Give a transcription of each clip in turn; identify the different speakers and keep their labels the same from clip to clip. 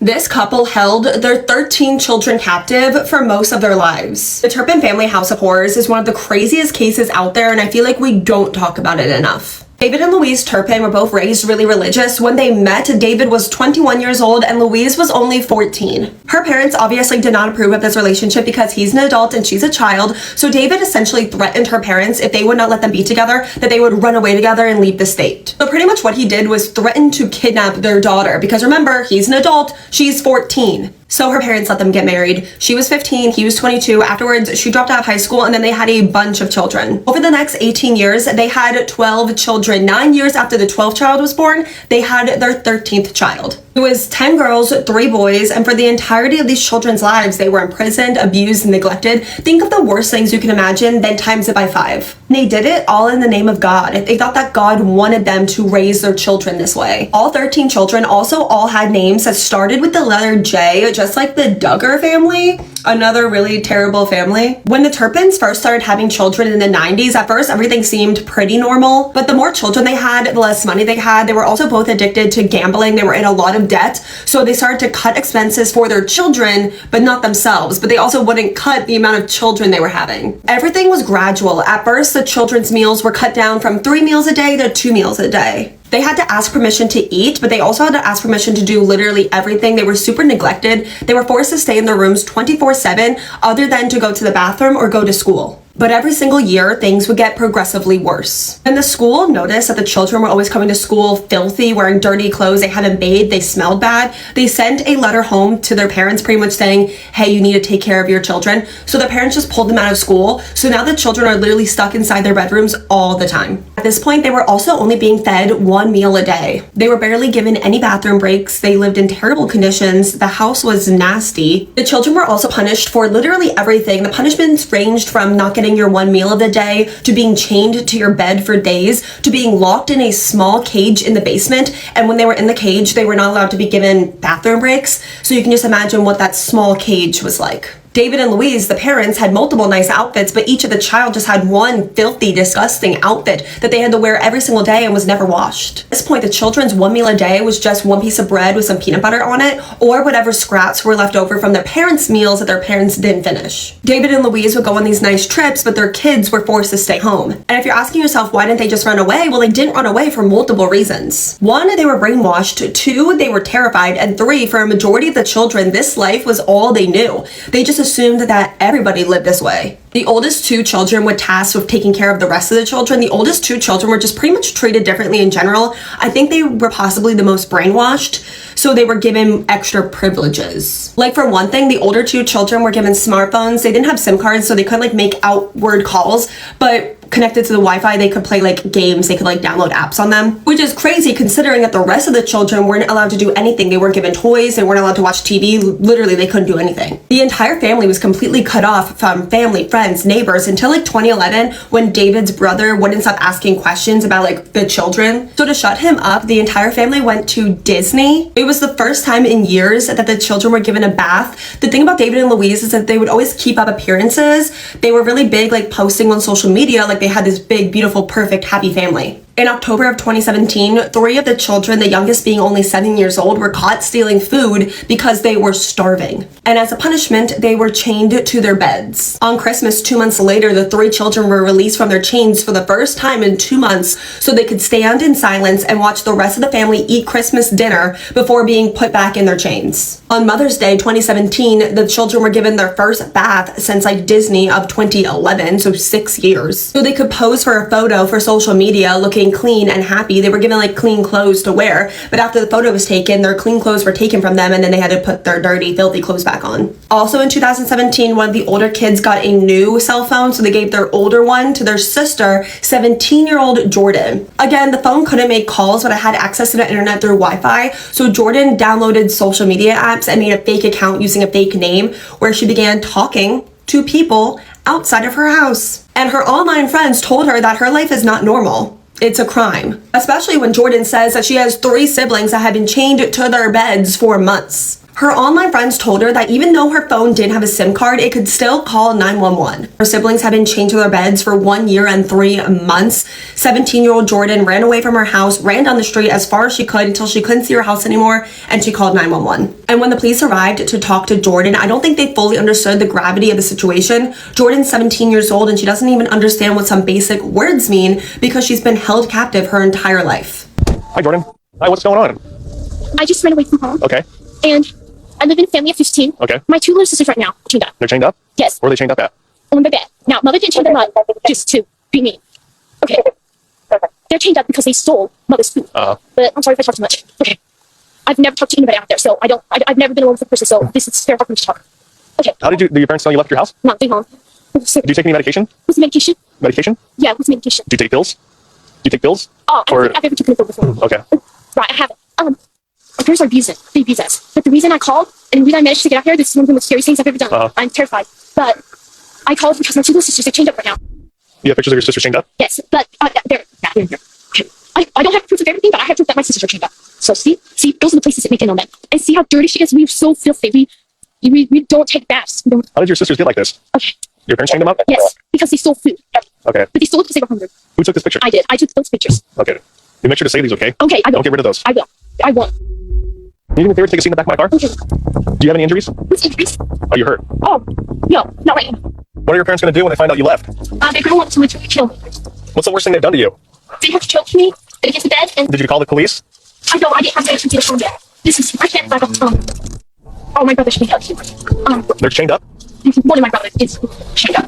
Speaker 1: This couple held their 13 children captive for most of their lives. The Turpin family House of Horrors is one of the craziest cases out there, and I feel like we don't talk about it enough. David and Louise Turpin were both raised really religious. When they met, David was 21 years old and Louise was only 14. Her parents obviously did not approve of this relationship because he's an adult and she's a child, so David essentially threatened her parents if they would not let them be together, that they would run away together and leave the state. So pretty much what he did was threaten to kidnap their daughter, because remember, he's an adult, she's 14. So her parents let them get married. She was 15, he was 22. Afterwards, she dropped out of high school and then they had a bunch of children. Over the next 18 years, they had 12 children. 9 years after the 12th child was born, they had their 13th child. It was 10 girls, 3 boys, and for the entirety of these children's lives, they were imprisoned, abused, and neglected. Think of the worst things you can imagine, then times it by 5. And they did it all in the name of God. They thought that God wanted them to raise their children this way. All 13 children also all had names that started with the letter J, just like the Duggar family, another really terrible family. When the Turpins first started having children in the 90s, at first everything seemed pretty normal, but the more children they had, the less money they had. They were also both addicted to gambling. They were in a lot of debt, so they started to cut expenses for their children, but not themselves. But they also wouldn't cut the amount of children they were having. Everything was gradual. At first, the children's meals were cut down from 3 meals a day to 2 meals a day. They had to ask permission to eat, but they also had to ask permission to do literally everything. They were super neglected. They were forced to stay in their rooms 24/7, other than to go to the bathroom or go to school. But every single year, things would get progressively worse. And the school noticed that the children were always coming to school filthy, wearing dirty clothes, they hadn't bathed, they smelled bad. They sent a letter home to their parents pretty much saying, hey, you need to take care of your children. So the parents just pulled them out of school. So now the children are literally stuck inside their bedrooms all the time. At this point, they were also only being fed 1 meal a day. They were barely given any bathroom breaks. They lived in terrible conditions. The house was nasty. The children were also punished for literally everything. The punishments ranged from not getting your 1 meal of the day, to being chained to your bed for days, to being locked in a small cage in the basement. And when they were in the cage, they were not allowed to be given bathroom breaks. So you can just imagine what that small cage was like. David and Louise, the parents, had multiple nice outfits, but each of the child just had one filthy, disgusting outfit that they had to wear every single day and was never washed. At this point, the children's 1 meal a day was just 1 piece of bread with some peanut butter on it, or whatever scraps were left over from their parents' meals that their parents didn't finish. David and Louise would go on these nice trips, but their kids were forced to stay home. And if you're asking yourself, why didn't they just run away? Well, they didn't run away for multiple reasons. 1, they were brainwashed. 2, they were terrified. And 3, for a majority of the children, this life was all they knew. They just assumed that everybody lived this way. The oldest 2 children were tasked with taking care of the rest of the children. The oldest 2 children were just pretty much treated differently in general. I think they were possibly the most brainwashed, so they were given extra privileges. Like, for one thing, the older 2 children were given smartphones. They didn't have SIM cards, so they couldn't make outward calls, but connected to the Wi-Fi, they could play games, they could download apps on them, which is crazy considering that the rest of the children weren't allowed to do anything. They weren't given toys, they weren't allowed to watch TV, literally they couldn't do anything. The entire family was completely cut off from family, friends, neighbors until 2011, when David's brother wouldn't stop asking questions about the children. So to shut him up, the entire family went to Disney. It was the first time in years that the children were given a bath. The thing about David and Louise is that they would always keep up appearances. They were really big posting on social media, they had this big, beautiful, perfect, happy family. In October of 2017, 3 of the children, the youngest being only 7 years old, were caught stealing food because they were starving. And as a punishment, they were chained to their beds. On Christmas, 2 months later, the 3 children were released from their chains for the first time in 2 months so they could stand in silence and watch the rest of the family eat Christmas dinner before being put back in their chains. On Mother's Day 2017, the children were given their first bath since Disney of 2011, so 6 years. So they could pose for a photo for social media looking clean and happy. They were given clean clothes to wear, but after the photo was taken, their clean clothes were taken from them and then they had to put their dirty, filthy clothes back on. Also in 2017, one of the older kids got a new cell phone, so they gave their older one to their sister, 17-year-old Jordan. Again, the phone couldn't make calls, but it had access to the internet through Wi-Fi, so Jordan downloaded social media apps and made a fake account using a fake name where she began talking to people outside of her house. And her online friends told her that her life is not normal. It's a crime, especially when Jordan says that she has 3 siblings that have been chained to their beds for months. Her online friends told her that even though her phone didn't have a SIM card, it could still call 911. Her siblings had been chained to their beds for 1 year and 3 months. 17-year-old Jordan ran away from her house, ran down the street as far as she could until she couldn't see her house anymore, and she called 911. And when the police arrived to talk to Jordan, I don't think they fully understood the gravity of the situation. Jordan's 17 years old and she doesn't even understand what some basic words mean because she's been held captive her entire life.
Speaker 2: Hi, Jordan. Hi, what's going on?
Speaker 3: I just ran away from home.
Speaker 2: Okay.
Speaker 3: And I live in a family of 15.
Speaker 2: Okay.
Speaker 3: My 2 little sisters right now are chained up.
Speaker 2: They're chained up?
Speaker 3: Yes.
Speaker 2: Where are they chained up at?
Speaker 3: On my bed. Now, mother didn't chain them up just to be mean. Okay. They're chained up because they stole mother's food. But I'm sorry if I talk too much. Okay. I've never talked to anybody out there, so I've never been alone with a person, so this is fair for me to talk. Okay.
Speaker 2: How did your parents know you left your house?
Speaker 3: Not being home.
Speaker 2: Do you take any medication?
Speaker 3: What's medication?
Speaker 2: Medication?
Speaker 3: Yeah, what's medication?
Speaker 2: Do you take pills? Do you take pills?
Speaker 3: Oh, I don't think I've ever taken a pill before.
Speaker 2: Okay.
Speaker 3: Right, I haven't. My parents are abused. They abuse us. But the reason I called, and the reason I managed to get out here, this is one of the most scariest things I've ever done. I'm terrified. But I called because my 2 little sisters are chained up right now.
Speaker 2: You have pictures of your sisters chained up?
Speaker 3: Yes, but they're here. Okay. I don't have proof of everything, but I have proof that my sisters are chained up. So see, those are the places that make it on them. And see how dirty she is? We're so filthy. We don't take baths. We don't.
Speaker 2: How did your sisters get like this?
Speaker 3: Okay.
Speaker 2: Your parents chained them up?
Speaker 3: Yes, because they stole food.
Speaker 2: Okay.
Speaker 3: But they stole it because they were hungry.
Speaker 2: Who took this picture?
Speaker 3: I did. I took those pictures.
Speaker 2: Okay. You make sure to save these, okay?
Speaker 3: Okay, I will.
Speaker 2: Don't get rid of those.
Speaker 3: I will. I won't.
Speaker 2: Can you do me a favor to take a seat in the back of my car?
Speaker 3: Okay.
Speaker 2: Do you have any injuries?
Speaker 3: What's injuries?
Speaker 2: Are you hurt?
Speaker 3: Oh, no, not right now.
Speaker 2: What are your parents going to do when they find out you left?
Speaker 3: They're going to want to literally kill me.
Speaker 2: What's the worst thing they've done to you?
Speaker 3: They have choked me against the bed, and
Speaker 2: Did you call the police?
Speaker 3: I didn't have the to phone yet. I can't back up. Oh, my brother should be helped.
Speaker 2: They're chained up?
Speaker 3: One of my brothers is chained up.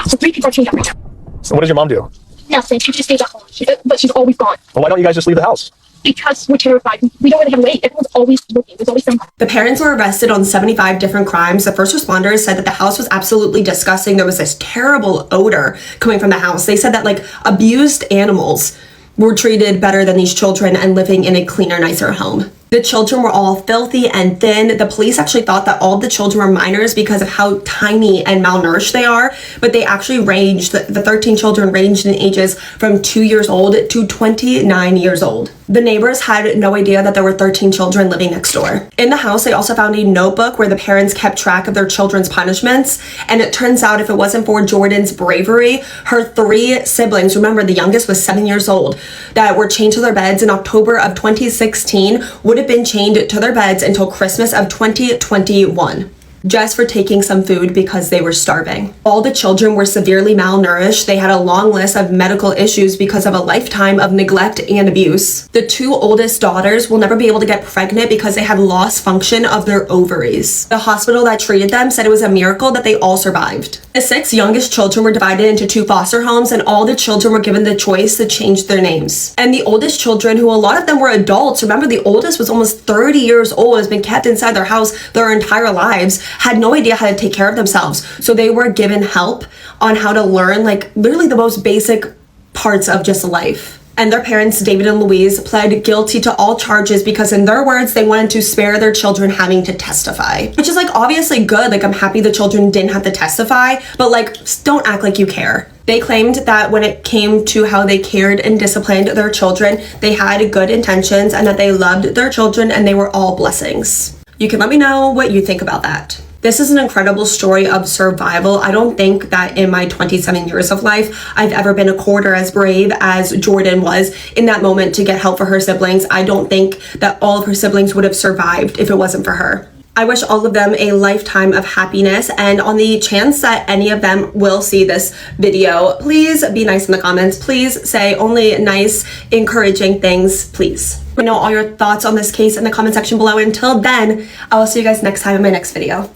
Speaker 3: So 3 people are chained up right now.
Speaker 2: So what does your mom do?
Speaker 3: Nothing. She just stays at home. But she's always gone.
Speaker 2: Well, why don't you guys just leave the house?
Speaker 3: Because we're terrified. We don't really have a way. Everyone's always looking. There's always somebody.
Speaker 1: The parents were arrested on 75 different crimes. The first responders said that the house was absolutely disgusting. There was this terrible odor coming from the house. They said that like abused animals were treated better than these children and living in a cleaner, nicer home. The children were all filthy and thin. The police actually thought that all of the children were minors because of how tiny and malnourished they are, but they actually ranged, the 13 children ranged in ages from 2 years old to 29 years old. The neighbors had no idea that there were 13 children living next door. In the house, they also found a notebook where the parents kept track of their children's punishments, and it turns out if it wasn't for Jordan's bravery, her 3 siblings, remember the youngest was 7 years old, that were chained to their beds in October of 2016 would have been chained to their beds until Christmas of 2021. Just for taking some food because they were starving. All the children were severely malnourished. They had a long list of medical issues because of a lifetime of neglect and abuse. The 2 oldest daughters will never be able to get pregnant because they had lost function of their ovaries. The hospital that treated them said it was a miracle that they all survived. The 6 youngest children were divided into 2 foster homes, and all the children were given the choice to change their names. And the oldest children, who a lot of them were adults, remember the oldest was almost 30 years old, has been kept inside their house their entire lives, had no idea how to take care of themselves. So they were given help on how to learn like literally the most basic parts of just life. And their parents, David and Louise, pled guilty to all charges because in their words, they wanted to spare their children having to testify. Which is like obviously good. Like I'm happy the children didn't have to testify, but like don't act like you care. They claimed that when it came to how they cared and disciplined their children, they had good intentions and that they loved their children and they were all blessings. You can let me know what you think about that. This is an incredible story of survival. I don't think that in my 27 years of life, I've ever been a quarter as brave as Jordan was in that moment to get help for her siblings. I don't think that all of her siblings would have survived if it wasn't for her. I wish all of them a lifetime of happiness, and on the chance that any of them will see this video, please be nice in the comments. Please say only nice, encouraging things, please. Let me know all your thoughts on this case in the comment section below. Until then, I will see you guys next time in my next video.